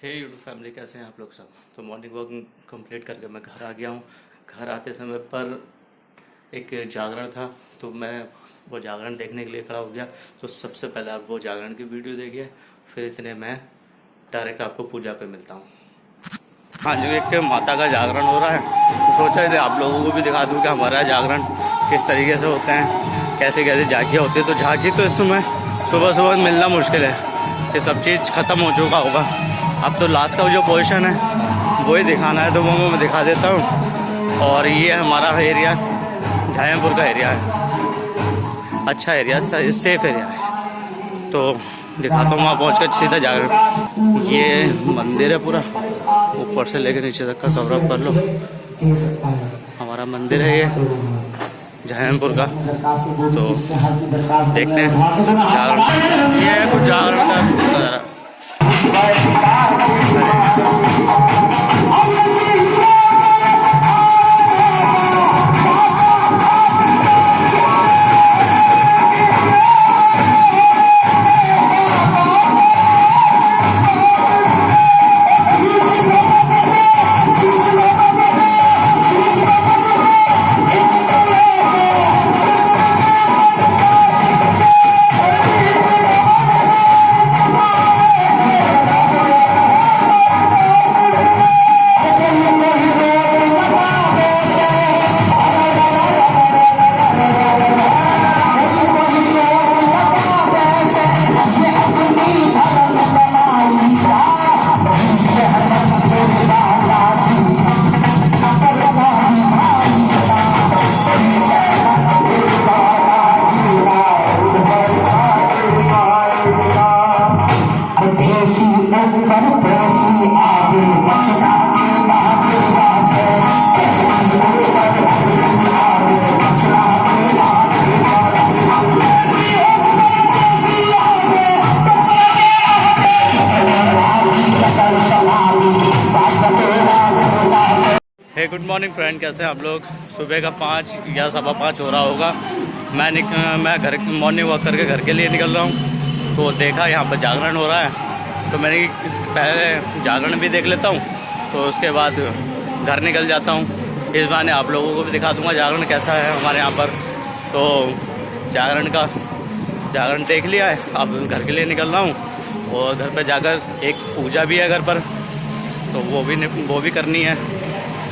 हे YouTube family, कैसे हैं आप लोग सब। तो मॉर्निंग वॉक कंप्लीट करके मैं घर आ गया हूँ। घर आते समय पर एक जागरण था, तो मैं वो जागरण देखने के लिए खड़ा हो गया। तो सबसे पहले आप वो जागरण की वीडियो देखिए, फिर इतने मैं डायरेक्ट आपको पूजा पे मिलता हूँ। हाँ जी, एक माता का जागरण हो रहा है, तो सोचा थे आप लोगों को भी दिखा दूँ कि हमारा जागरण किस तरीके से होते हैं, कैसे कैसे झांकियाँ होती है। तो झांकी तो इस समय सुबह सुबह मिलना मुश्किल है, ये सब चीज़ ख़त्म हो चुका होगा। अब तो लास्ट का जो पोजीशन है वही दिखाना है, तो वो मैं दिखा देता हूँ। और ये हमारा एरिया झायमपुर का एरिया है, अच्छा एरिया, सेफ एरिया है। तो दिखाता हूँ वहाँ पहुँच कर सीधा जाकर। ये मंदिर है पूरा, ऊपर से लेकर नीचे तक का कवर अप कर लो। हमारा मंदिर है ये झायमपुर का। तो देखते हैं जागरण, ये है कुछ जागरण का नज़ारा। गुड मॉर्निंग फ्रेंड, कैसे हैं आप लोग। सुबह का 5 या 5:15 हो रहा होगा। मैं घर मॉर्निंग वॉक करके घर के लिए निकल रहा हूँ। तो देखा यहाँ पर जागरण हो रहा है, तो मैंने पहले जागरण भी देख लेता हूँ, तो उसके बाद घर निकल जाता हूँ। इस बहाने आप लोगों को भी दिखा दूँगा जागरण कैसा है हमारे यहाँ पर। तो जागरण देख लिया है, अब घर के लिए निकल रहा हूँ। और घर पर जाकर एक पूजा भी है घर पर, तो वो भी करनी है।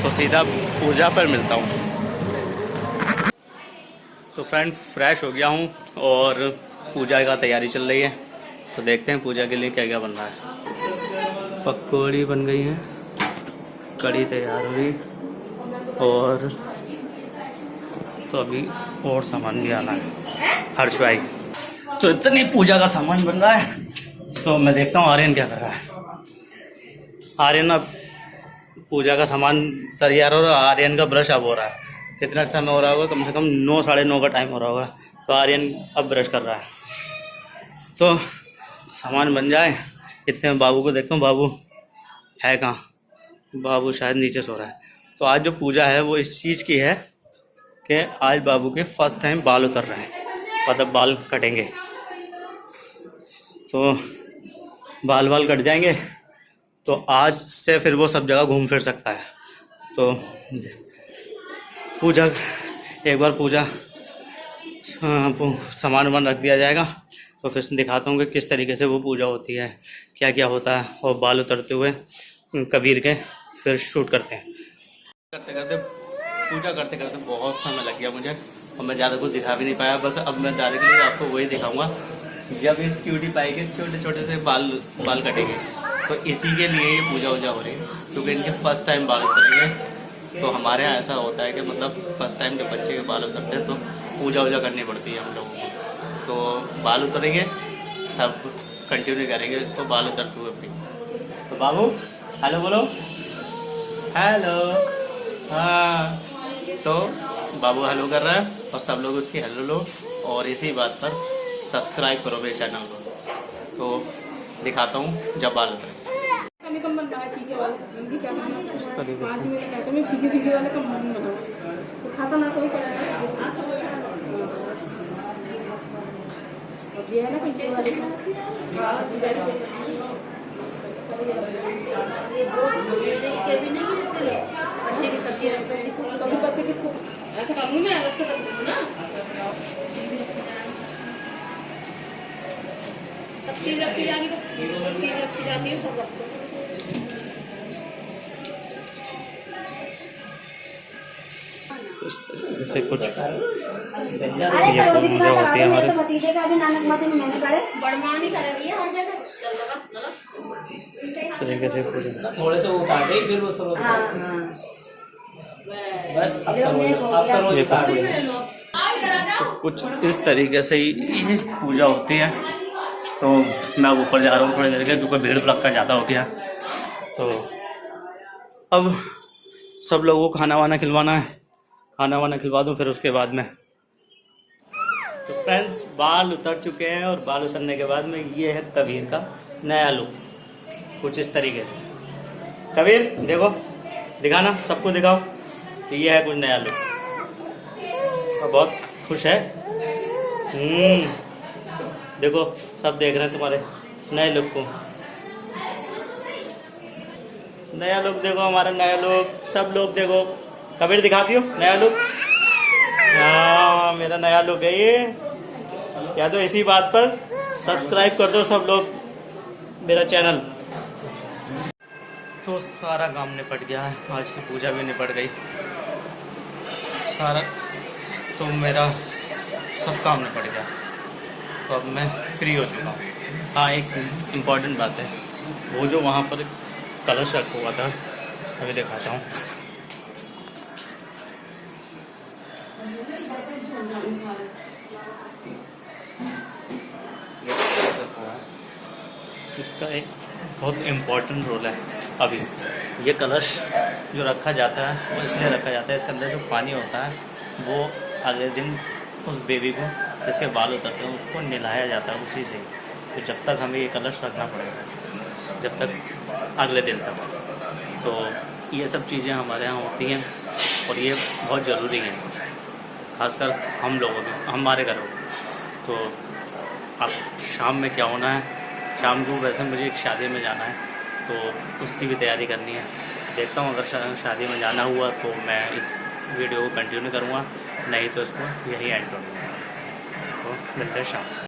तो सीधा पूजा पर मिलता हूँ। तो फ्रेंड, फ्रेश हो गया हूँ और पूजा का तैयारी चल रही है। तो देखते हैं पूजा के लिए क्या क्या बन रहा है। पकौड़ी बन गई हैं, कढ़ी तैयार हुई, और तो अभी और सामान भी आना है। हर्ष भाई, तो इतनी पूजा का सामान बन रहा है। तो मैं देखता हूँ आर्यन क्या कर रहा है। आर्यन अब पूजा का सामान तैयार हो रहा है। आर्यन का ब्रश अब हो रहा है। कितना अच्छा में हो रहा होगा, कम से कम 9 साढ़े 9 का टाइम हो रहा होगा। तो आर्यन अब ब्रश कर रहा है। तो सामान बन जाए इतने में बाबू को देखता हूँ, बाबू है कहाँ। बाबू शायद नीचे सो रहा है। तो आज जो पूजा है वो इस चीज़ की है कि आज बाबू के फर्स्ट टाइम बाल उतर रहे हैं, मतलब बाल कटेंगे। तो बाल कट जाएंगे, तो आज से फिर वो सब जगह घूम फिर सकता है। तो पूजा, एक बार पूजा सामान वामान रख दिया जाएगा, तो फिर दिखाता हूँ कि किस तरीके से वो पूजा होती है, क्या क्या होता है। और बाल उतरते हुए कबीर के फिर शूट करते हैं। पूजा करते करते बहुत समय लग गया मुझे, और मैं ज़्यादा कुछ दिखा भी नहीं पाया। बस अब मैं डायरेक्टली आपको वही दिखाऊँगा जब इस क्यूटी पाई के छोटे छोटे से बाल कटेंगे। तो इसी के लिए ये पूजा वूजा हो रही है, क्योंकि इनके फर्स्ट टाइम बाल उतरेंगे। तो हमारे यहाँ ऐसा होता है कि मतलब फर्स्ट टाइम जब बच्चे के बाल उतरते हैं तो पूजा वूजा करनी पड़ती है हम लोगों को। तो बाल उतरेंगे तब कंटिन्यू करेंगे इसको, बाल उतरते हुए भी। तो बाबू हेलो बोलो, हेलो। हाँ, तो बाबू हेलो कर रहा है और सब लोग उसकी हेलो लो, और इसी बात पर सब्सक्राइब करो मेरे चैनल को। तो दिखाता हूँ जब बाल उतरे। कम बन रहा है फीके वाले, नमकी क्या करना है 5 मिनट कहते हैं। मैं फीके वाले का मन बनाऊँ, तो खाता ना कोई पड़ेगा। अब ये है ना पीछे वाले का दो के भी नहीं रखते लोग, बच्चे की सब्जी रख दूंगी तो फिर बच्चे की तो ऐसा करूँगी मैं, अलग से रख दूँगी ना। सब चीज़ रखी जाएगी तो सब चीज़ रखी जाती है, सब रख दो। जैसे कुछ अरे सरोजी की बात लगा दो, मेरे तो भतीजे का भी नानक मत मैंने करे। बड़मानी कर रही है हर जगह, चल लगा तरीके से पूजा। थोड़े से वो काटे फिर वो सरोज हाँ हाँ बस अब सरोज काटे। तो कुछ इस तरीके से ही ये पूजा होती है। तो मैं अब ऊपर जा रहा हूँ थोड़ी देर के, क्योंकि भीड़ भड़का ज़्यादा हो गया। तो अब सब लोगों को खाना वाना खिलवाना है, खाना वाना खिलवा दूँ फिर उसके बाद में। तो फ्रेंड्स बाल उतर चुके हैं और बाल उतरने के बाद में ये है कबीर का नया लुक, कुछ इस तरीके से। कबीर देखो, दिखाना सबको दिखाओ कि ये है कुछ नया लुक। और बहुत खुश है। देखो सब देख रहे हैं तुम्हारे नए लुक को। नया लुक देखो, हमारा नया लुक, सब लोग देखो। कबीर दिखाती हो नया लुक? हाँ मेरा नया लुक है ये। या तो इसी बात पर सब्सक्राइब कर दो सब लोग मेरा चैनल। तो सारा काम निपट गया है, आज की पूजा भी निपट गई सारा, तो मेरा सब काम निपट गया। तो अब मैं फ्री हो चुका हूँ। हाँ एक इम्पॉर्टेंट बात है, वो जो वहाँ पर कलश रखा हुआ था अभी दिखाता हूँ। इसका एक बहुत इम्पोर्टेंट रोल है। अभी ये कलश जो रखा जाता है वो इसलिए रखा जाता है, इसके अंदर जो पानी होता है वो अगले दिन उस बेबी को जिसके बाल उतरते हैं उसको नहलाया जाता है उसी से। तो जब तक हमें ये कलश रखना पड़ेगा, जब तक अगले दिन तक। तो ये सब चीज़ें हमारे यहाँ होती हैं और ये बहुत ज़रूरी है, खासकर हम लोगों में, हमारे घरों। तो अब शाम में क्या होना है, शाम को वैसे मुझे एक शादी में जाना है तो उसकी भी तैयारी करनी है। देखता हूँ अगर शादी में जाना हुआ तो मैं इस वीडियो को कंटिन्यू करूँगा, नहीं तो इसको यही एंड करूँगा। तो मिलते हैं शाम।